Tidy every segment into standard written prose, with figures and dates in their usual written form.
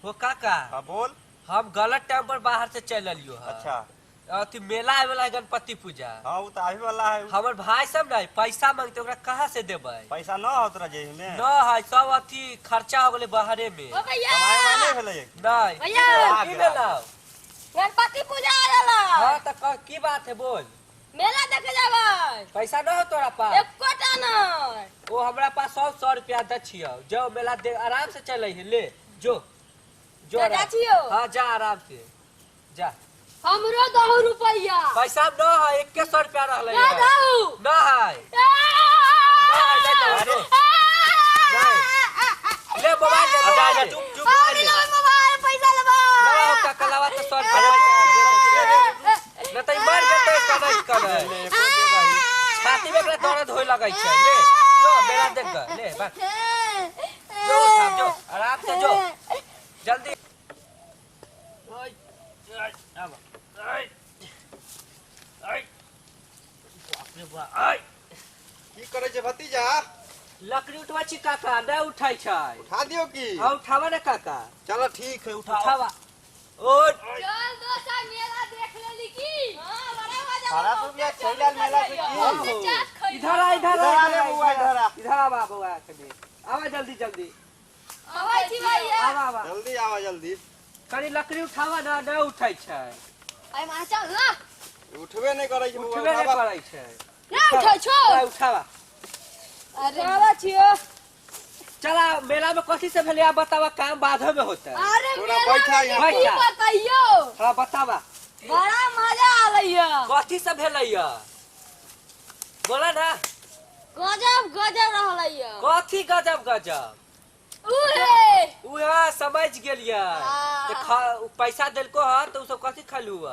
हो काका। हाँ बोल। हम गलत टाइम पर बाहर से चल लियो है। अच्छा। अथी मेला आवे वाला गणपति पूजा। हाँ वो तो आवे वाला है। हमर भाई सब नहीं पैसा मांगते ओकरा कहाँ से देबै? पैसा न हो तोरा जेब में? न है, सब अथी खर्चा हो गए बाहरे में। ओ भैया कमाए वाले भेलै नहीं भैया की मेला? गणपति पूजा आ रहला। हाँ तो की बात है बोल। मेला देखे जाबै। पैसा न हो तोरा पास? एको टा नहीं। वो हमरा पास 100 रुपया दे छियो। जो मेला दे आराम से चले है ले जो जो जा छियो। हाँ जा आराम से जा। हमरो 10 रुपया पैसा न है 100 रुपया रहले ना दऊ न है ले मोबाइल ले जा जा चुप चुप अभी लो मोबाइल पैसा लेबो। लगाओ का कलावा तो 100 रुपया न त मर जेतै कनै करे छाती में एकरा दर्द होय लगै छै। ले जो मेला देख ग ले बस जो साहब जो आराम से जो जल्दी। ओए अब ओए ओए बाप रे बाप ओए की करे छे भतीजा? लकड़ी उठवा छी काका न उठाई छै। उठा दियो की? हां उठावा न काका। चलो ठीक है उठाओ। उठावा ओ चल दोस्त मेला देख लेली की? हां बड़ा मजा। सारा रुपया छैलाल मेला से की? इधर आ इधर इधर आ आ रे बुआ, इधर आ। इधर आ बाबू आ कनी आवा जल्दी जल्दी आबै छी भैया। आवा आवा जल्दी आवा जल्दी। कनी लकड़ी उठावा न उठाई छै। आई मां चल ना। उठबे नहीं करे छे उठबे नहीं करै छै। ना उठै छो। उठावा अरे आवा छियो। चला मेला में कथी से भेले आप बतावा काम बाधो में होता है। अरे थोड़ा मेला बैठा में यहाँ की पर। बताइयो। थोड़ा बतावा बड़ा मजा आलैया। कथी से भेलैया बोला ना। गजब गजब रहलैया। कथी गजब गजब? उहे उहा समझ गेलिया। हाँ। तो पैसा देलको ह तो उ सब कथी खलू ह?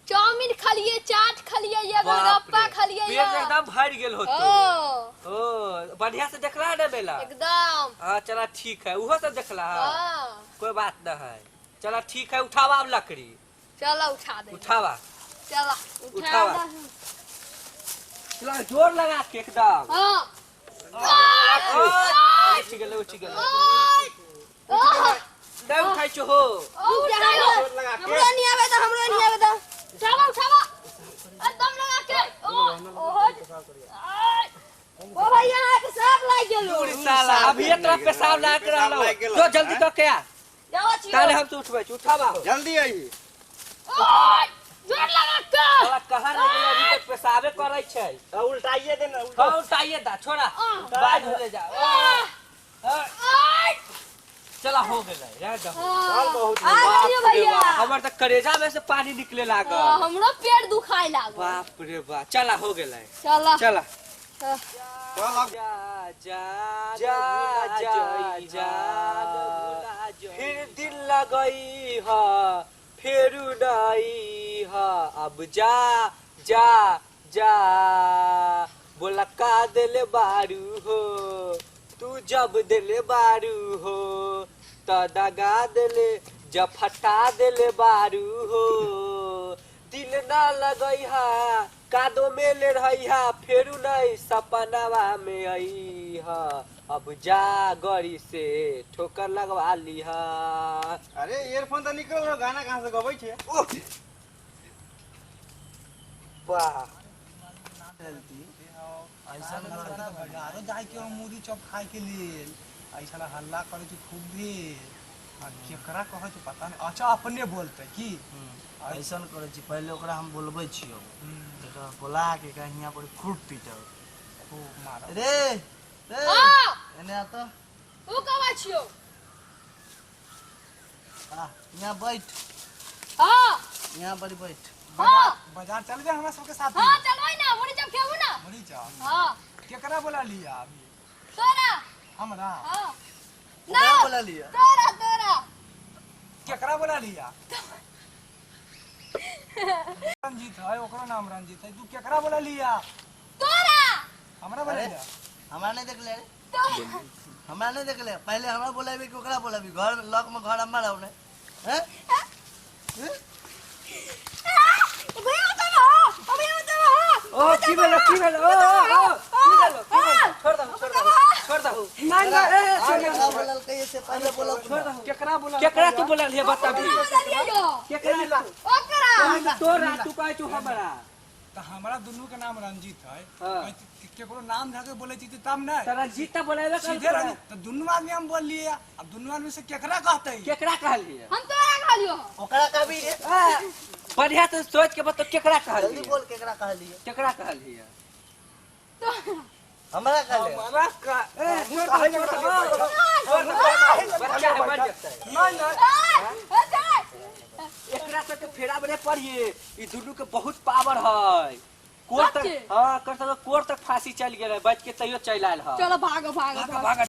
चाउमीन खलिए, चाट खलिए, ये बाप गोलगप्पा रे, खलिए। पेट एकदम भर गेल होतो। ओ ओ बढ़िया से देखला ना मेला? एकदम। हाँ चला ठीक है उहो सब देखला है। हाँ कोई बात न है। चला ठीक है उठावा अब लकड़ी चलो उठा दे। उठावा चला उठावा। चला जोर लगा के एकदम। हाँ उठ गेले उठ गेले नहीं उठाई छो हो। हमरो नहीं आवे तो हमरो नहीं आवे तो उठावा उठावा एकदम लगा के। ओ भैया के सांप लाग गेलो। दूर साला अभी एक तरफ पेशाब ला के रहलो जो जल्दी क के आ जाओ छी। ताले हम तो उठबै उठावा हो। जल्दी आई। जोर लगा के। साला कहां न गेल अभी तक पेशाबे करै छै। उल्टाइए दे ना। हां उठाइए दा छोड़ा बाहर हो ले जा। चला हो गेलै रह जा। चल बहुत आ गइयो भैया। हमर त करेजा में से पानी निकले लागल। हमरो पेट दुखाय लागल। बाप रे बाप चला हो गेलै। चला चला चल अब जा जा जा जा जा फिर दिल लगई हा फेरू नहीं हा अब जा जा जा बोला का दिल बारू हो तू जब दिल बारू हो त दगा दिले जब फटा दिल बारू हो दिल ना लगई हा कादो में ले रही हा फेरू नहीं सपनावा में आई हा अब जा गड़ी से ठोकर लगवा ली हा। अरे ईयरफोन तो निकल रहा गाना कहाँ से गबै छे? वाह ऐसा बाजारो जाए के मुरी चौप खाए के लिए ऐसा हल्ला करे छे खूब भी आ केकरा कहे छे पता नहीं। अच्छा अपने बोलते की ऐसा करे छी पहले ओकरा हम बोलबै छियो एकरा बोला के कहिया पर खूब पीटो खूब मारा रे रे हां एने आ तो ऊ कवा छियो? आ यहां बैठ हां यहां पर बैठ। हां बाजार चल गए हमरा सबके साथ। हां चलबै ना मुरी जब खेबू ना। मुरी चल हां केकरा बोला लिया अभी तोरा। हमरा हां ओकरा बोला लिया तोरा तोरा केकरा बोला लिया? रंजीत है ओकरा नाम रंजीत है। तू केकरा बोला लिया? तोरा हमरा बोला अरे लिया। हमरा नहीं देख ले हमरा नहीं देख ले पहले हमरा बोलाबे कि ओकरा बोलाबी घर लॉक में घर हमर रहने हैं भैया तो हो भैया तो हो। ओ की भेलो ओ छोड़ दो नहीं केकरा बोलल कहिए से पहले बोलो केकरा बोला केकरा तू बोलल है बता भी ओकरा तोरा तू कहे तू हमरा तो हमारा दोनों के नाम रंजीत है हाँ। केकरो नाम धके बोले छी तब नहीं तोरा जीता बोलेला सीधे रंजीत तो दोनों आदमी हम बोल लिए अब दोनों आदमी से केकरा कहते हैं केकरा कहलिए हम तोरा खा लियो ओकरा कभी रे बढ़िया तो सोच के बता केकरा जल्दी कहलिए बोल केकरा कहलिए केकरा कहलिए हमरा कहले हमरा का बच्चा है मर जाता है एकरा से के फेरा बने पड़िए ई दुनू के बहुत पावर है कोर्ट तक सच्चे? हां कर कोर्ट तक फांसी चल गेल है बच के तैयो चल आयल है चलो भागो भागो भागो भाग